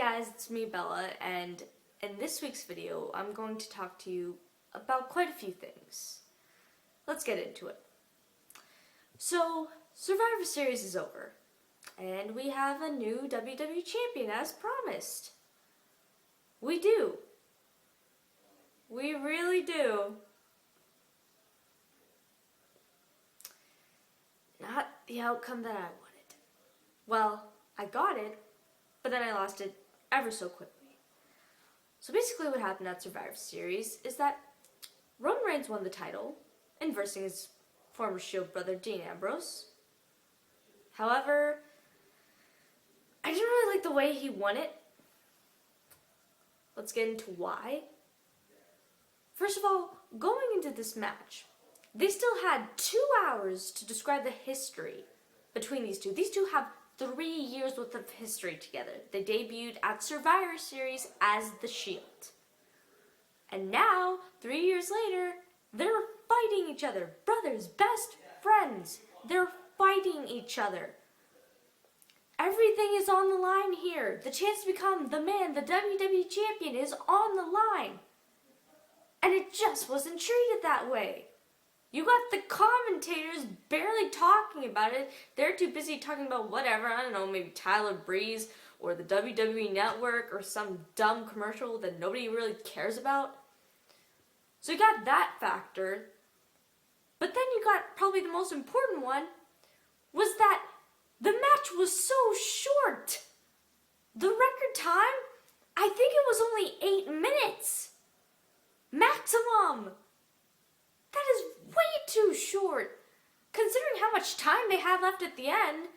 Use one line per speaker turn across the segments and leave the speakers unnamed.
guys, it's me, Bella, and in this week's video, I'm going to talk to you about quite a few things. Let's get into it. So, Survivor Series is over, and we have a new WWE champion as promised. We do. We really do. Not the outcome that I wanted. Well, I got it, but then I lost it ever so quickly. So basically what happened at Survivor Series is that Roman Reigns won the title in versing his former Shield brother Dean Ambrose. However, I didn't really like the way he won it. Let's get into why. First of all, going into this match, they still had 2 hours to describe the history between these two. These two have 3 years worth of history together. They debuted at Survivor Series as the Shield. And now, 3 years later, they're fighting each other. Brothers, best friends. They're fighting each other. Everything is on the line here. The chance to become the man, the WWE champion, is on the line. And it just wasn't treated that way. You got the commentators barely talking about it. They're too busy talking about whatever, I don't know, maybe Tyler Breeze or the WWE Network or some dumb commercial that nobody really cares about. So you got that factor. But then you got probably the most important one, was that the match was so short. The record time, I think it was only 8 minutes. Maximum. That is way too short. Considering how much time they had left at the end,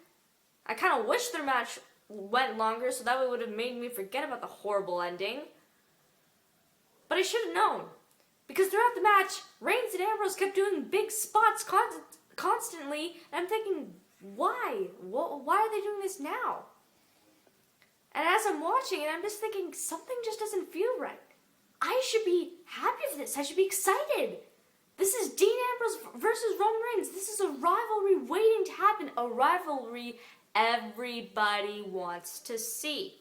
I kind of wish their match went longer so that way it would have made me forget about the horrible ending. But I should have known. Because throughout the match, Reigns and Ambrose kept doing big spots constantly, and I'm thinking, why? Why are they doing this now? And as I'm watching it, I'm just thinking, something just doesn't feel right. I should be happy for this. I should be excited. This is Dean Ambrose versus Roman Reigns. This is a rivalry waiting to happen. A rivalry everybody wants to see.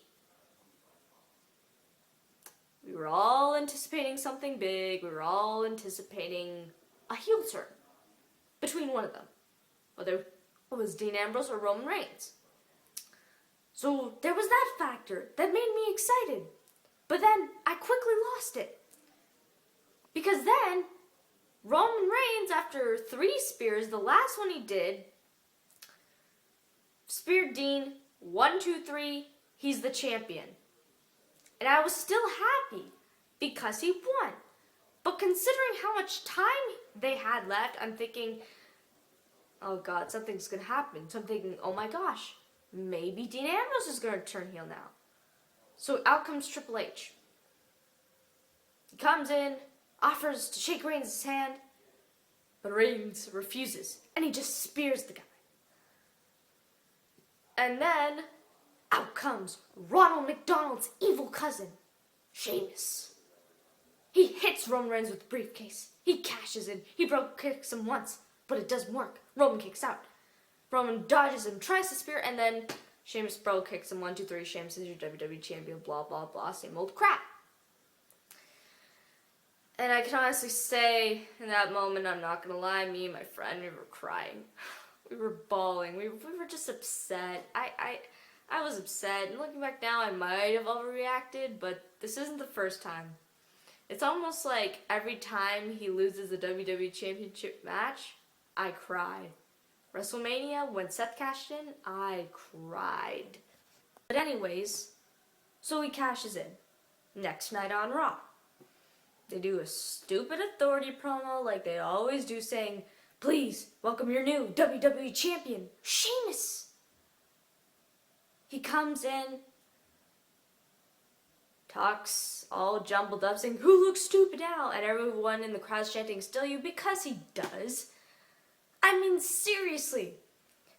We were all anticipating something big. We were all anticipating a heel turn between one of them, whether it was Dean Ambrose or Roman Reigns. So there was that factor that made me excited. But then I quickly lost it. Because then Roman Reigns, after 3 spears, the last one he did, speared Dean, 1, 2, 3, he's the champion. And I was still happy because he won. But considering how much time they had left, I'm thinking, oh God, something's going to happen. So I'm thinking, oh my gosh, maybe Dean Ambrose is going to turn heel now. So out comes Triple H. He comes in, offers to shake Reigns' hand, but Reigns refuses, and he just spears the guy. And then, out comes Ronald McDonald's evil cousin, Sheamus. He hits Roman Reigns with the briefcase. He cashes in. He broke kicks him once, but it doesn't work. Roman kicks out. Roman dodges him, tries to spear, and then Sheamus bro kicks him, 1, 2, 3, Sheamus is your WWE champion, blah, blah, blah, same old crap. And I can honestly say, in that moment, I'm not going to lie, me and my friend, we were crying. We were bawling. We were just upset. I was upset. And looking back now, I might have overreacted, but this isn't the first time. It's almost like every time he loses the WWE Championship match, I cry. WrestleMania, when Seth cashed in, I cried. But anyways, so he cashes in. Next night on Raw, they do a stupid authority promo like they always do, saying, please, welcome your new WWE champion, Sheamus. He comes in, talks all jumbled up, saying, who looks stupid now? And everyone in the crowd's chanting, still you, because he does. I mean, seriously,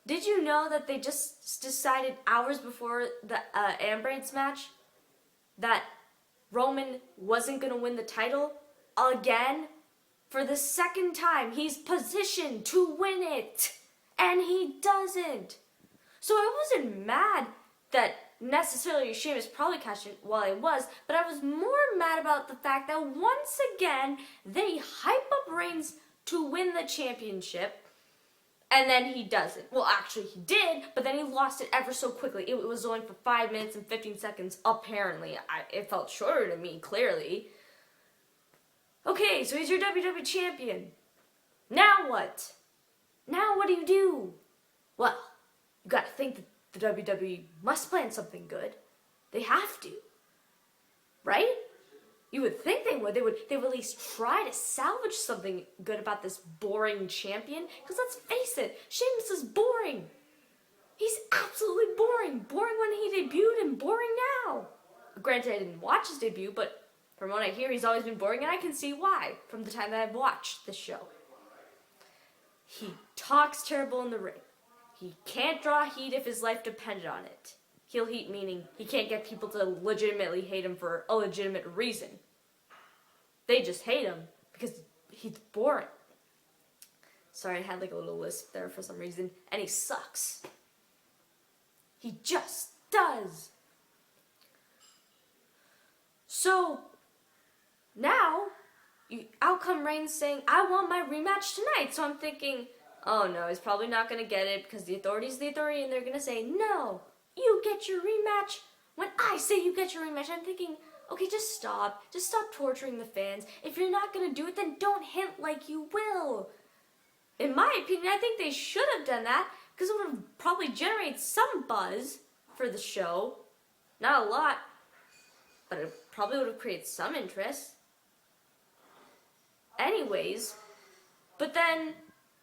did you know that they just decided hours before the Ambrose match that Roman wasn't going to win the title again? For the second time, he's positioned to win it, and he doesn't. So I wasn't mad that necessarily Sheamus probably cashed in while he was, but I was more mad about the fact that once again, they hype up Reigns to win the championship, and then he doesn't. Well, actually he did, but then he lost it ever so quickly. It was only for 5 minutes and 15 seconds, apparently. It felt shorter to me, clearly. Okay, so he's your WWE champion. Now what? Now what do? Well, you gotta think that the WWE must plan something good. They have to. Right? You would think they would. They would at least try to salvage something good about this boring champion. Because let's face it, Sheamus is boring. He's absolutely boring. Boring when he debuted and boring now. Granted, I didn't watch his debut, but from what I hear, he's always been boring, and I can see why from the time that I've watched this show. He talks terrible in the ring. He can't draw heat if his life depended on it. Heel heat meaning he can't get people to legitimately hate him for a legitimate reason. They just hate him because he's boring. Sorry, I had like a little lisp there for some reason. And he sucks. He just does. So, now, out come Reigns saying, I want my rematch tonight. So I'm thinking, oh no, he's probably not going to get it because the authority's the authority and they're going to say, no, you get your rematch when I say you get your rematch. I'm thinking, okay, just stop. Just stop torturing the fans. If you're not going to do it, then don't hint like you will. In my opinion, I think they should have done that because it would have probably generated some buzz for the show. Not a lot, but it probably would have created some interest. Anyways, but then,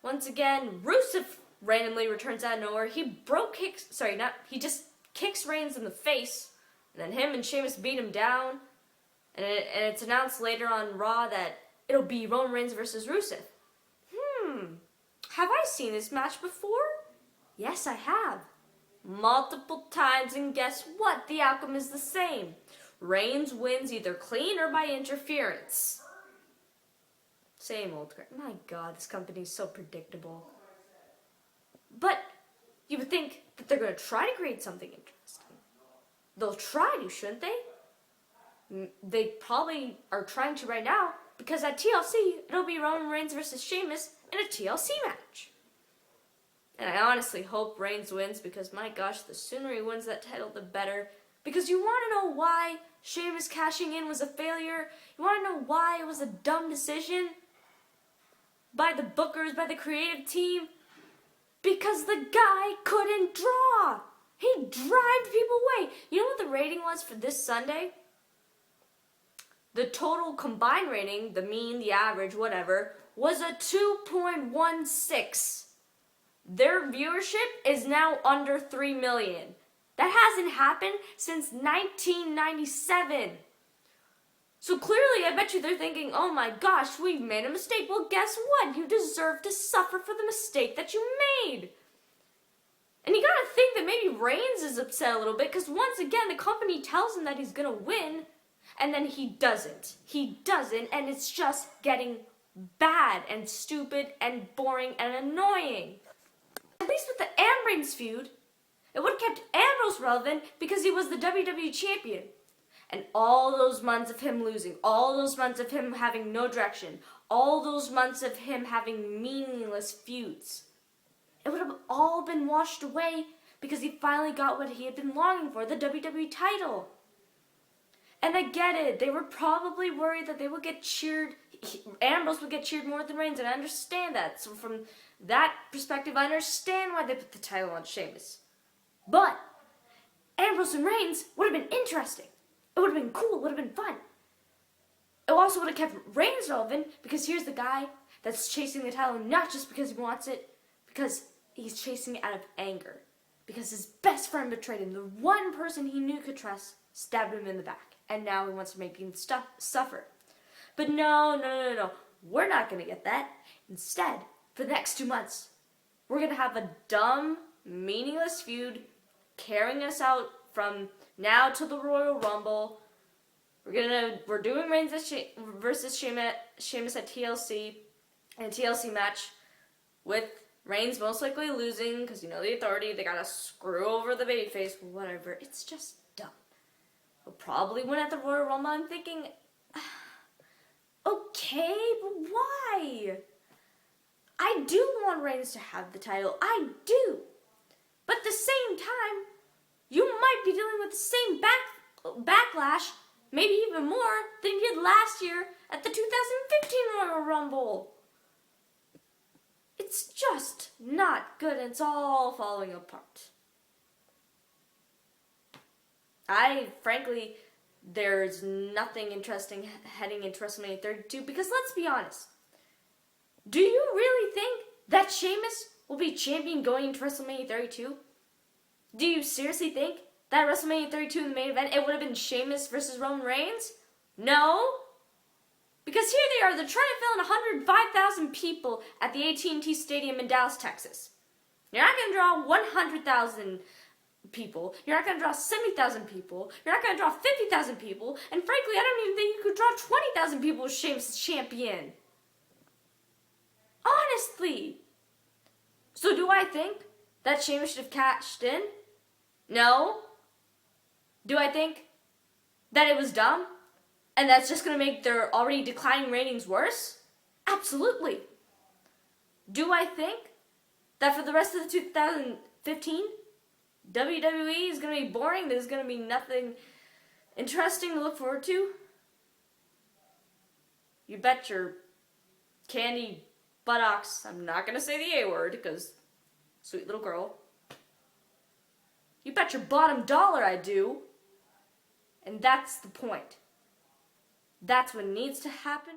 once again, Rusev randomly returns out of nowhere. He just kicks Reigns in the face, and then him and Sheamus beat him down, and it's announced later on Raw that it'll be Roman Reigns versus Rusev. Have I seen this match before? Yes, I have. Multiple times, and guess what? The outcome is the same. Reigns wins either clean or by interference. Same old crap. My God, this company's so predictable. But you would think that they're going to try to create something interesting. They'll try to, shouldn't they? They probably are trying to right now because at TLC, it'll be Roman Reigns versus Sheamus in a TLC match. And I honestly hope Reigns wins because, my gosh, the sooner he wins that title, the better. Because you want to know why Sheamus cashing in was a failure? You want to know why it was a dumb decision? By the bookers, by the creative team? Because the guy couldn't draw. He drived people away. You know what the rating was for this Sunday? The total combined rating, the mean, the average, whatever, was a 2.16. Their viewership is now under 3 million. That hasn't happened since 1997. So clearly, I bet you they're thinking, oh my gosh, we've made a mistake. Well, guess what? You deserve to suffer for the mistake that you made. And you gotta think that maybe Reigns is upset a little bit because once again, the company tells him that he's gonna win, and then he doesn't. He doesn't, and it's just getting bad and stupid and boring and annoying. At least with the Reigns feud, it would have kept Ambrose relevant because he was the WWE champion. And all those months of him losing, all those months of him having no direction, all those months of him having meaningless feuds, it would have all been washed away because he finally got what he had been longing for, the WWE title. And I get it. They were probably worried that they would get cheered. Ambrose would get cheered more than Reigns, and I understand that. So from that perspective, I understand why they put the title on Sheamus. But Ambrose and Reigns would have been interesting. It would have been cool. It would have been fun. It also would have kept Reigns relevant because here's the guy that's chasing the title not just because he wants it, because he's chasing it out of anger. Because his best friend betrayed him. The one person he knew could trust stabbed him in the back. And now he wants to make him suffer. But no. We're not going to get that. Instead, for the next 2 months, we're going to have a dumb, meaningless feud carrying us out from now to the Royal Rumble. We're doing Reigns versus Sheamus at TLC, in a TLC match with Reigns most likely losing because you know the authority, they gotta screw over the babyface, whatever. It's just probably win at the Royal Rumble. I'm thinking, okay, but why? I do want Reigns to have the title. I do. But at the same time, you might be dealing with the same backlash, maybe even more, than you did last year at the 2015 Royal Rumble. It's just not good, and it's all falling apart. Frankly, there's nothing interesting heading into WrestleMania 32, because let's be honest. Do you really think that Sheamus will be champion going into WrestleMania 32? Do you seriously think that WrestleMania 32 in the main event, it would have been Sheamus versus Roman Reigns? No. Because here they are, they're trying to fill in 105,000 people at the AT&T Stadium in Dallas, Texas. You're not going to draw 100,000 people. You're not going to draw 70,000 people. You're not going to draw 50,000 people. And frankly, I don't even think you could draw 20,000 people with Sheamus as champion. Honestly. So do I think that Sheamus should have cashed in? No. Do I think that it was dumb? And that's just going to make their already declining ratings worse? Absolutely. Do I think that for the rest of the 2015, WWE is going to be boring? There's going to be nothing interesting to look forward to? You bet your candy buttocks, I'm not going to say the A word because sweet little girl. You bet your bottom dollar I do. And that's the point. That's what needs to happen.